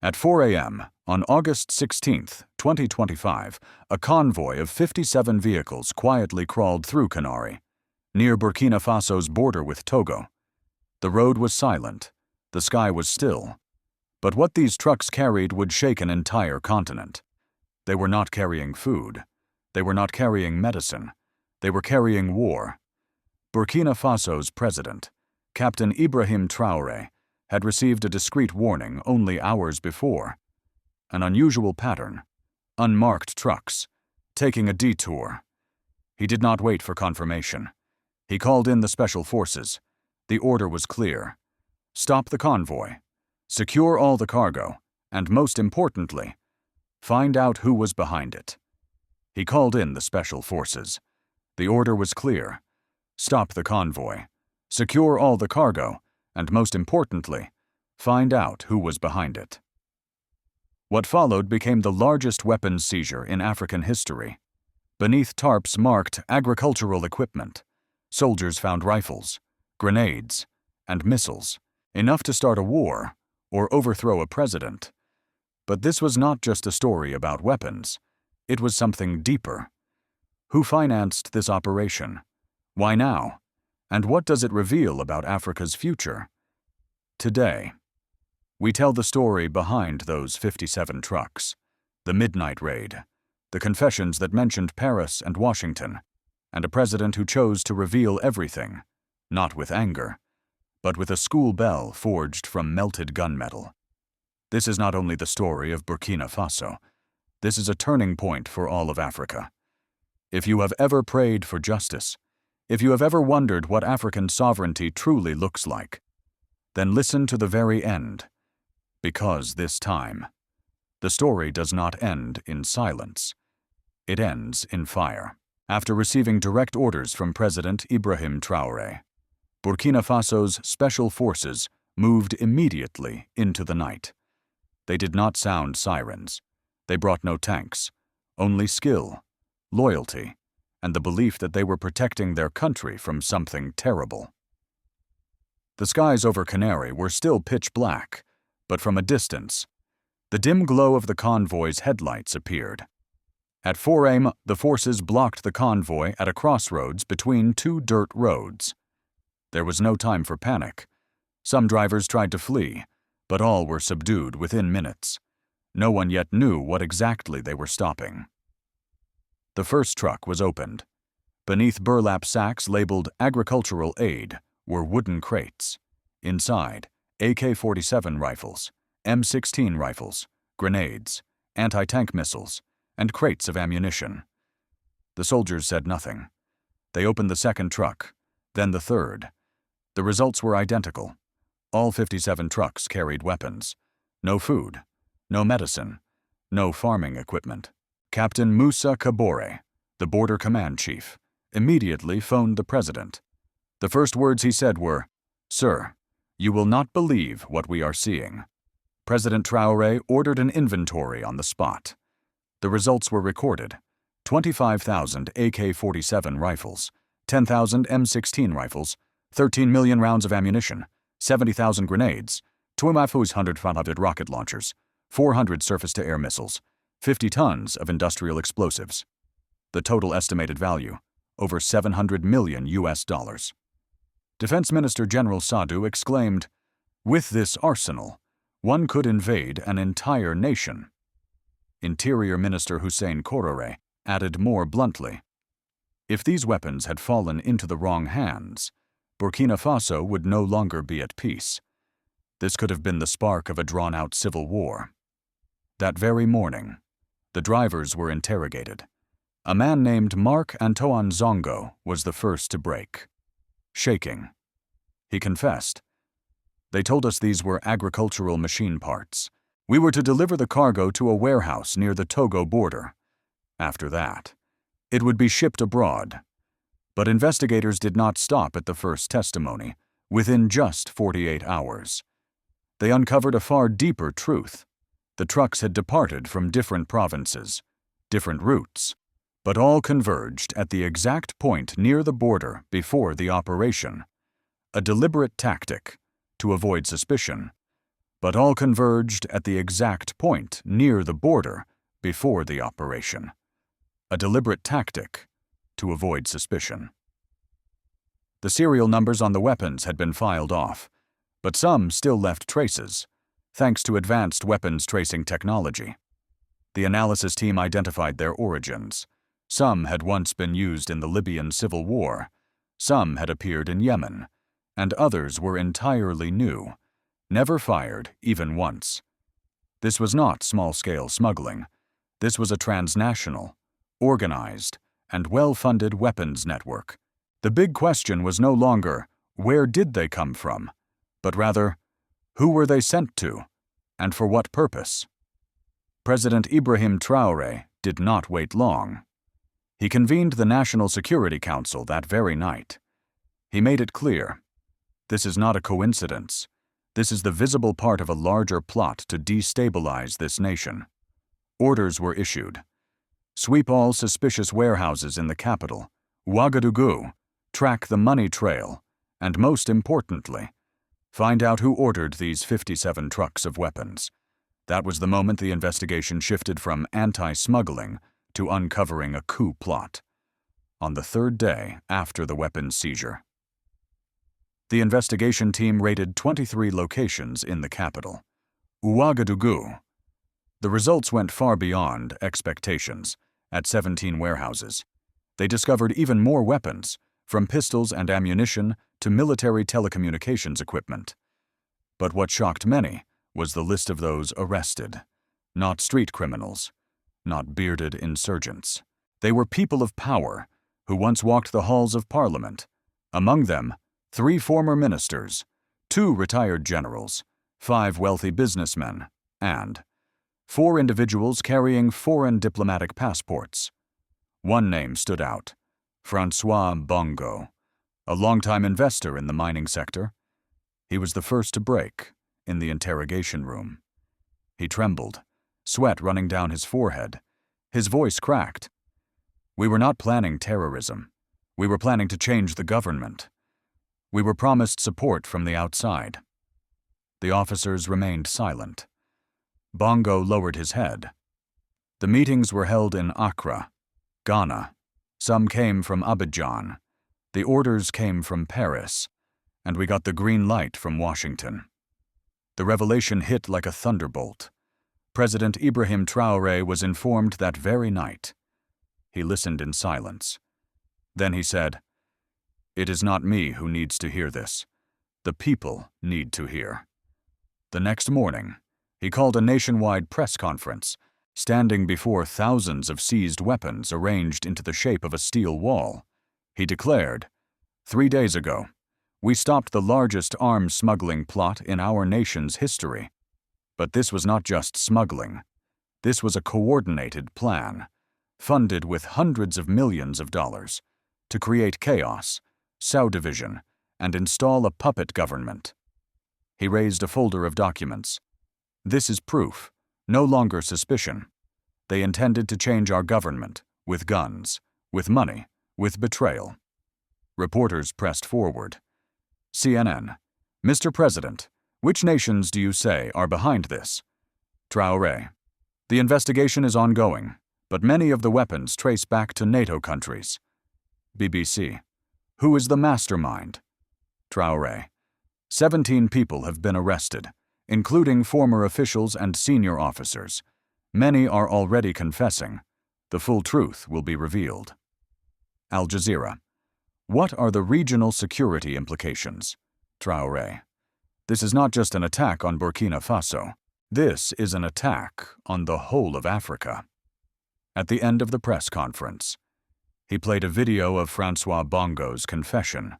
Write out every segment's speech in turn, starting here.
At 4 a.m. on August 16, 2025, a convoy of 57 vehicles quietly crawled through Traoré, near Burkina Faso's border with Togo. The road was silent, the sky was still, but what these trucks carried would shake an entire continent. They were not carrying food, they were not carrying medicine, they were carrying war. Burkina Faso's president, Captain Ibrahim Traoré, had received a discreet warning only hours before. An unusual pattern, unmarked trucks, taking a detour. He did not wait for confirmation. He called in the special forces. The order was clear. Stop the convoy, secure all the cargo, and most importantly, find out who was behind it. He called in the special forces. The order was clear. Stop the convoy, secure all the cargo, and most importantly, find out who was behind it. What followed became the largest weapons seizure in African history. Beneath tarps marked agricultural equipment, soldiers found rifles, grenades, and missiles, enough to start a war or overthrow a president. But this was not just a story about weapons. It was something deeper. Who financed this operation? Why now? And what does it reveal about Africa's future? Today, we tell the story behind those 57 trucks, the midnight raid, the confessions that mentioned Paris and Washington, and a president who chose to reveal everything, not with anger, but with a school bell forged from melted gunmetal. This is not only the story of Burkina Faso. This is a turning point for all of Africa. If you have ever prayed for justice, if you have ever wondered what African sovereignty truly looks like, then listen to the very end, because this time, the story does not end in silence. It ends in fire. After receiving direct orders from President Ibrahim Traoré, Burkina Faso's special forces moved immediately into the night. They did not sound sirens. They brought no tanks, only skill, loyalty, and the belief that they were protecting their country from something terrible. The skies over Traoré were still pitch black, but from a distance, the dim glow of the convoy's headlights appeared. At 4 a.m., the forces blocked the convoy at a crossroads between two dirt roads. There was no time for panic. Some drivers tried to flee, but all were subdued within minutes. No one yet knew what exactly they were stopping. The first truck was opened. Beneath burlap sacks labeled agricultural aid were wooden crates. Inside, AK-47 rifles, M16 rifles, grenades, anti-tank missiles, and crates of ammunition. The soldiers said nothing. They opened the second truck, then the third. The results were identical. All 57 trucks carried weapons. No food, no medicine, no farming equipment. Captain Moussa Kabore, the border command chief, immediately phoned the president. The first words he said were, "Sir, you will not believe what we are seeing." President Traoré ordered an inventory on the spot. The results were recorded: 25,000 AK-47 rifles, 10,000 M16 rifles, 13 million rounds of ammunition, 70,000 grenades, 2,500 rocket launchers, 400 surface-to-air missiles, 50 tons of industrial explosives. The total estimated value, over $700 million. Defense Minister General Sadu exclaimed, "With this arsenal, one could invade an entire nation." Interior Minister Hussein Traoré added more bluntly, "If these weapons had fallen into the wrong hands, Burkina Faso would no longer be at peace. This could have been the spark of a drawn-out civil war." That very morning, the drivers were interrogated. A man named Marc-Antoine Zongo was the first to break. Shaking, he confessed, "They told us these were agricultural machine parts. We were to deliver the cargo to a warehouse near the Togo border. After that, it would be shipped abroad." But investigators did not stop at the first testimony. Within just 48 hours, they uncovered a far deeper truth. The trucks had departed from different provinces, different routes, but all converged at the exact point near the border before the operation. A deliberate tactic to avoid suspicion, but all converged at the exact point near the border before the operation. A deliberate tactic to avoid suspicion. The serial numbers on the weapons had been filed off, but some still left traces, thanks to advanced weapons tracing technology. The analysis team identified their origins. Some had once been used in the Libyan civil war, some had appeared in Yemen, and others were entirely new, never fired even once. This was not small-scale smuggling. This was a transnational, organized, and well-funded weapons network. The big question was no longer, where did they come from, but rather, who were they sent to, and for what purpose? President Ibrahim Traoré did not wait long. He convened the National Security Council that very night. He made it clear, this is not a coincidence. This is the visible part of a larger plot to destabilize this nation. Orders were issued. Sweep all suspicious warehouses in the capital, Ouagadougou, track the money trail, and most importantly, find out who ordered these 57 trucks of weapons. That was the moment the investigation shifted from anti-smuggling to uncovering a coup plot. On the third day after the weapons seizure, the investigation team raided 23 locations in the capital, Ouagadougou. The results went far beyond expectations. At 17 warehouses, they discovered even more weapons, from pistols and ammunition to military telecommunications equipment. But what shocked many was the list of those arrested. Not street criminals, not bearded insurgents. They were people of power who once walked the halls of Parliament. Among them, 3 former ministers, 2 retired generals, 5 wealthy businessmen, and 4 individuals carrying foreign diplomatic passports. One name stood out, Francois Bongo, a longtime investor in the mining sector. He was the first to break in the interrogation room. He trembled, sweat running down his forehead. His voice cracked. We were not planning terrorism. We were planning to change the government. We were promised support from the outside. The officers remained silent. Bongo lowered his head. The meetings were held in Accra, Ghana. Some came from Abidjan. The orders came from Paris, and we got the green light from Washington. The revelation hit like a thunderbolt. President Ibrahim Traoré was informed that very night. He listened in silence. Then he said, "It is not me who needs to hear this. The people need to hear." The next morning, he called a nationwide press conference, standing before thousands of seized weapons arranged into the shape of a steel wall. He declared, 3 days ago, we stopped the largest arms smuggling plot in our nation's history. But this was not just smuggling. This was a coordinated plan, funded with hundreds of millions of dollars, to create chaos, sow division, and install a puppet government. He raised a folder of documents. This is proof, no longer suspicion. They intended to change our government, with guns, with money, with betrayal. Reporters pressed forward. CNN, Mr. President, which nations do you say are behind this? Traoré, the investigation is ongoing, but many of the weapons trace back to NATO countries. BBC, who is the mastermind? Traoré, 17 people have been arrested, including former officials and senior officers. Many are already confessing. The full truth will be revealed. Al Jazeera, what are the regional security implications? Traoré, this is not just an attack on Burkina Faso. This is an attack on the whole of Africa. At the end of the press conference, he played a video of Francois Bongo's confession.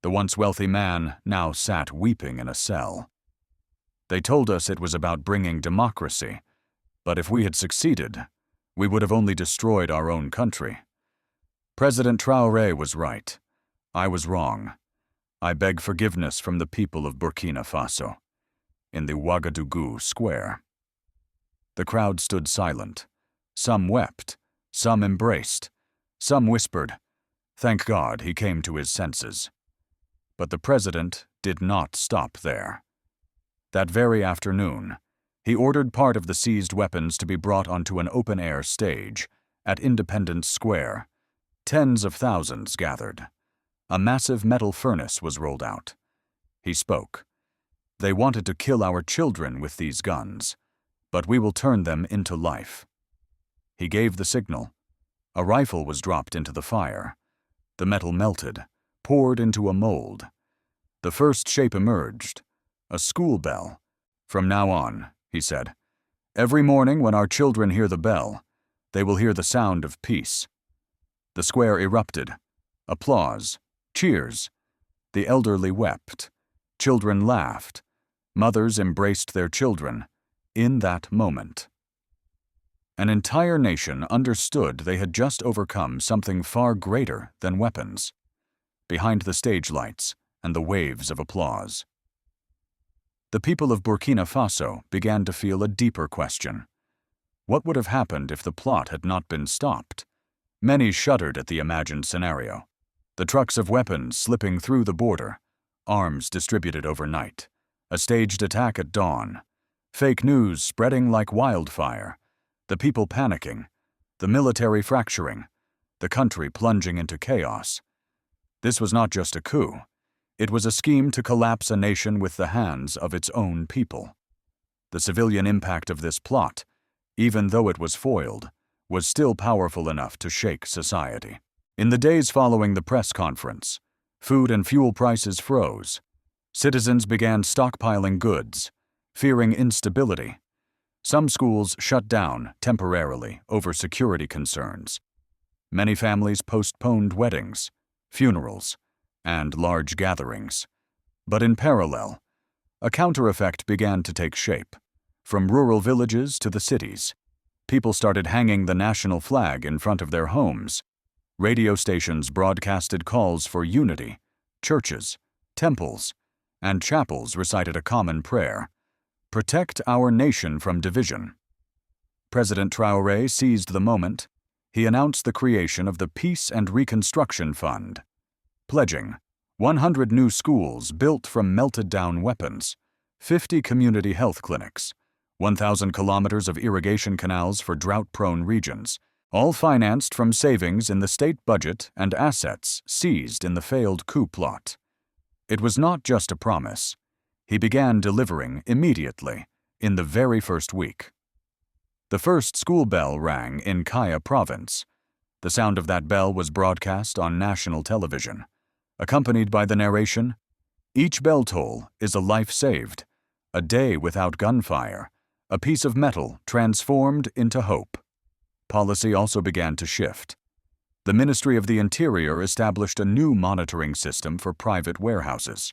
The once wealthy man now sat weeping in a cell. They told us it was about bringing democracy, but if we had succeeded, we would have only destroyed our own country. President Traoré was right. I was wrong. I beg forgiveness from the people of Burkina Faso. In the Ouagadougou square. The crowd stood silent. Some wept, some embraced, some whispered, "Thank God he came to his senses." But the president did not stop there. That very afternoon, he ordered part of the seized weapons to be brought onto an open-air stage at Independence Square. Tens of thousands gathered. A massive metal furnace was rolled out. He spoke. "They wanted to kill our children with these guns, but we will turn them into life." He gave the signal. A rifle was dropped into the fire. The metal melted, poured into a mold. The first shape emerged, a school bell. "From now on," he said, "every morning when our children hear the bell, they will hear the sound of peace." The square erupted. Applause, cheers. The elderly wept. Children laughed. Mothers embraced their children in that moment. An entire nation understood they had just overcome something far greater than weapons. Behind the stage lights and the waves of applause, the people of Burkina Faso began to feel a deeper question. What would have happened if the plot had not been stopped? Many shuddered at the imagined scenario. The trucks of weapons slipping through the border, arms distributed overnight, a staged attack at dawn, fake news spreading like wildfire, the people panicking, the military fracturing, the country plunging into chaos. This was not just a coup. It was a scheme to collapse a nation with the hands of its own people. The civilian impact of this plot, even though it was foiled, was still powerful enough to shake society. In the days following the press conference, food and fuel prices froze. Citizens began stockpiling goods, fearing instability. Some schools shut down temporarily over security concerns. Many families postponed weddings, funerals, and large gatherings. But in parallel, a counter-effect began to take shape. From rural villages to the cities, people started hanging the national flag in front of their homes. Radio stations broadcasted calls for unity. Churches, temples, and chapels recited a common prayer: "Protect our nation from division." President Traoré seized the moment. He announced the creation of the Peace and Reconstruction Fund, pledging 100 new schools built from melted-down weapons, 50 community health clinics, 1,000 kilometers of irrigation canals for drought-prone regions, all financed from savings in the state budget and assets seized in the failed coup plot. It was not just a promise. He began delivering immediately, in the very first week. The first school bell rang in Kaya province. The sound of that bell was broadcast on national television, accompanied by the narration, "Each bell toll is a life saved, a day without gunfire, a piece of metal transformed into hope." Policy also began to shift. The Ministry of the Interior established a new monitoring system for private warehouses.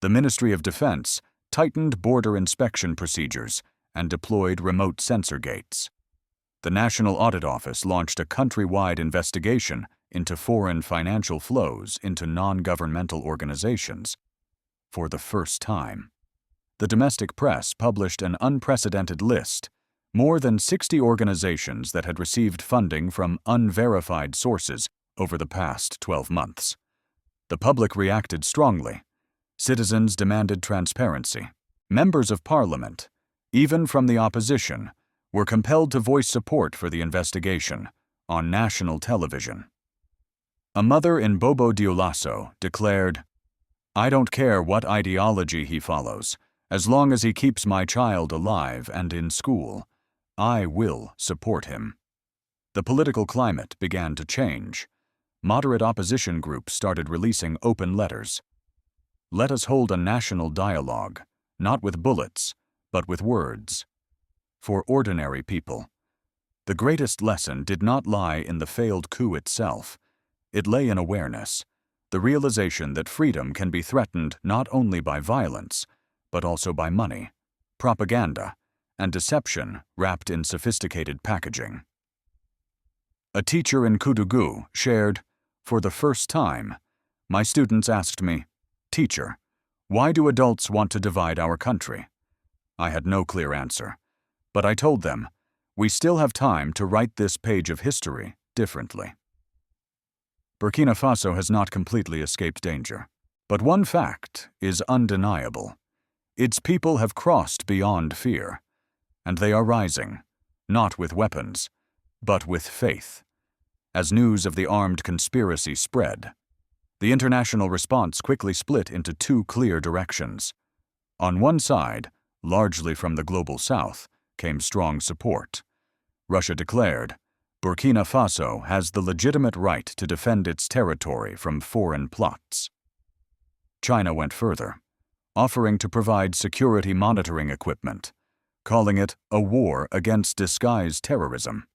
The Ministry of Defense tightened border inspection procedures and deployed remote sensor gates. The National Audit Office launched a countrywide investigation into foreign financial flows into non-governmental organizations. For the first time, the domestic press published an unprecedented list: more than 60 organizations that had received funding from unverified sources over the past 12 months. The public reacted strongly. Citizens demanded transparency. Members of Parliament, even from the opposition, were compelled to voice support for the investigation on national television. A mother in Bobo Dioulasso declared, "I don't care what ideology he follows, as long as he keeps my child alive and in school. I will support him." The political climate began to change. Moderate opposition groups started releasing open letters. "Let us hold a national dialogue, not with bullets, but with words." For ordinary people, the greatest lesson did not lie in the failed coup itself. It lay in awareness, the realization that freedom can be threatened not only by violence, but also by money, propaganda, and deception wrapped in sophisticated packaging. A teacher in Koudougou shared, "For the first time, my students asked me, 'Teacher, why do adults want to divide our country?' I had no clear answer, but I told them, we still have time to write this page of history differently." Burkina Faso has not completely escaped danger, but one fact is undeniable. Its people have crossed beyond fear, and they are rising, not with weapons, but with faith. As news of the armed conspiracy spread, the international response quickly split into two clear directions. On one side, largely from the global south, came strong support. Russia declared, Burkina Faso has the legitimate right to defend its territory from foreign plots. China went further, offering to provide security monitoring equipment, calling it a war against disguised terrorism.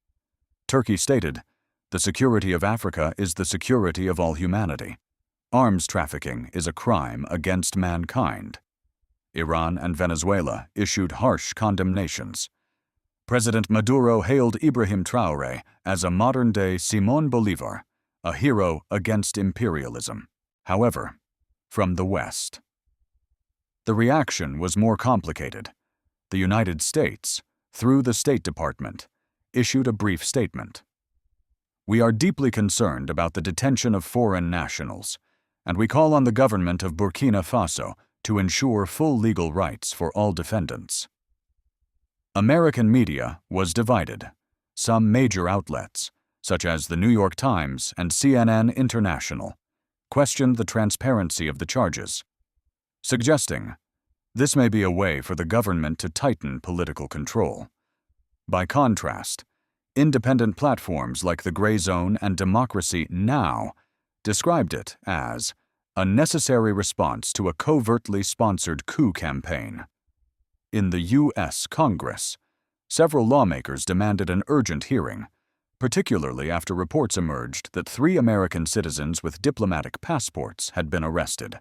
Turkey stated, the security of Africa is the security of all humanity. Arms trafficking is a crime against mankind. Iran and Venezuela issued harsh condemnations. President Maduro hailed Ibrahim Traoré as a modern-day Simón Bolívar, a hero against imperialism. However, from the West, the reaction was more complicated. The United States, through the State Department, issued a brief statement. We are deeply concerned about the detention of foreign nationals, and we call on the government of Burkina Faso to ensure full legal rights for all defendants. American media was divided. Some major outlets, such as the New York Times and CNN International, questioned the transparency of the charges, suggesting this may be a way for the government to tighten political control. By contrast, independent platforms like The Gray Zone and Democracy Now! Described it as a necessary response to a covertly sponsored coup campaign. In the U.S. Congress, several lawmakers demanded an urgent hearing, particularly after reports emerged that 3 American citizens with diplomatic passports had been arrested.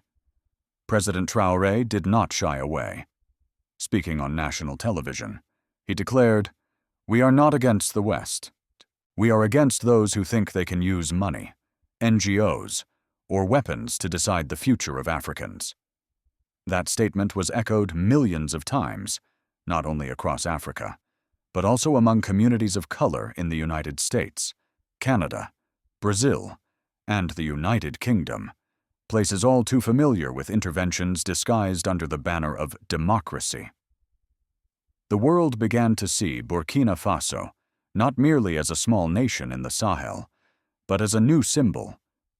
President Traoré did not shy away. Speaking on national television, he declared, "We are not against the West. We are against those who think they can use money, NGOs, or weapons to decide the future of Africans." That statement was echoed millions of times, not only across Africa, but also among communities of color in the United States, Canada, Brazil, and the United Kingdom, places all too familiar with interventions disguised under the banner of democracy. The world began to see Burkina Faso not merely as a small nation in the Sahel, but as a new symbol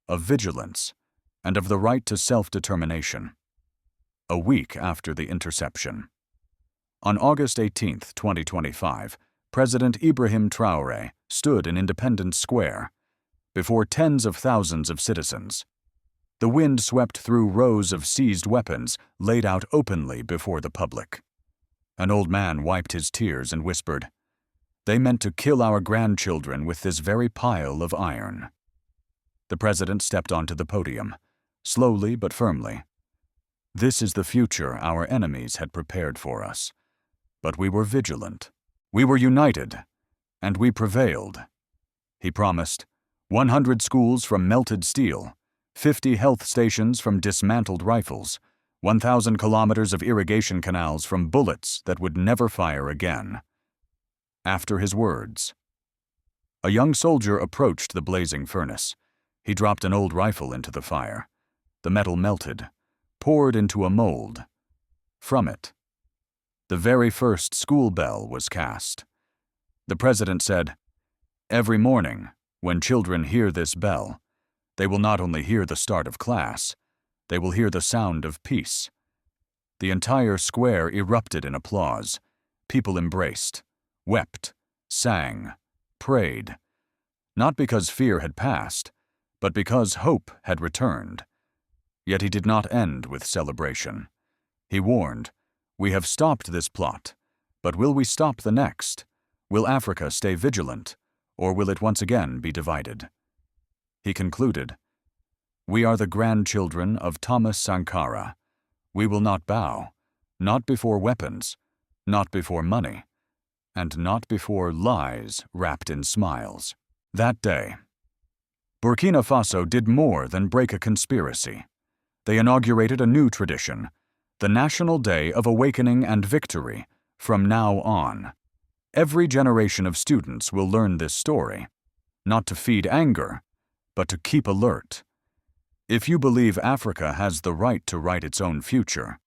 of vigilance and of the right to self-determination. A week after the interception. On August 18, 2025, President Ibrahim Traoré stood in Independence Square before tens of thousands of citizens. The wind swept through rows of seized weapons laid out openly before the public. An old man wiped his tears and whispered, "They meant to kill our grandchildren with this very pile of iron." The president stepped onto the podium, slowly but firmly. "This is the future our enemies had prepared for us. But we were vigilant. We were united. And we prevailed." He promised 100 schools from melted steel, 50 health stations from dismantled rifles, 1,000 kilometers of irrigation canals from bullets that would never fire again. After his words, a young soldier approached the blazing furnace. He dropped an old rifle into the fire. The metal melted, poured into a mold. From it, the very first school bell was cast. The president said, "Every morning, when children hear this bell, they will not only hear the start of class, they will hear the sound of peace." The entire square erupted in applause. People embraced, wept, sang, prayed, not because fear had passed, but because hope had returned. Yet he did not end with celebration. He warned, "We have stopped this plot, but will we stop the next? Will Africa stay vigilant, or will it once again be divided?" He concluded, "We are the grandchildren of Thomas Sankara. We will not bow, not before weapons, not before money, and not before lies wrapped in smiles." That day, Burkina Faso did more than break a conspiracy. They inaugurated a new tradition, the National Day of Awakening and Victory, from now on. Every generation of students will learn this story, not to feed anger, but to keep alert. If you believe Africa has the right to write its own future,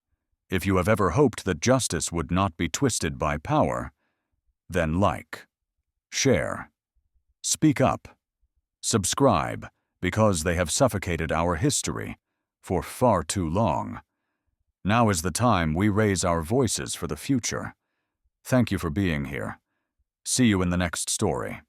If you have ever hoped that justice would not be twisted by power, then like, share, speak up, subscribe, because they have suffocated our history for far too long. Now is the time we raise our voices for the future. Thank you for being here. See you in the next story.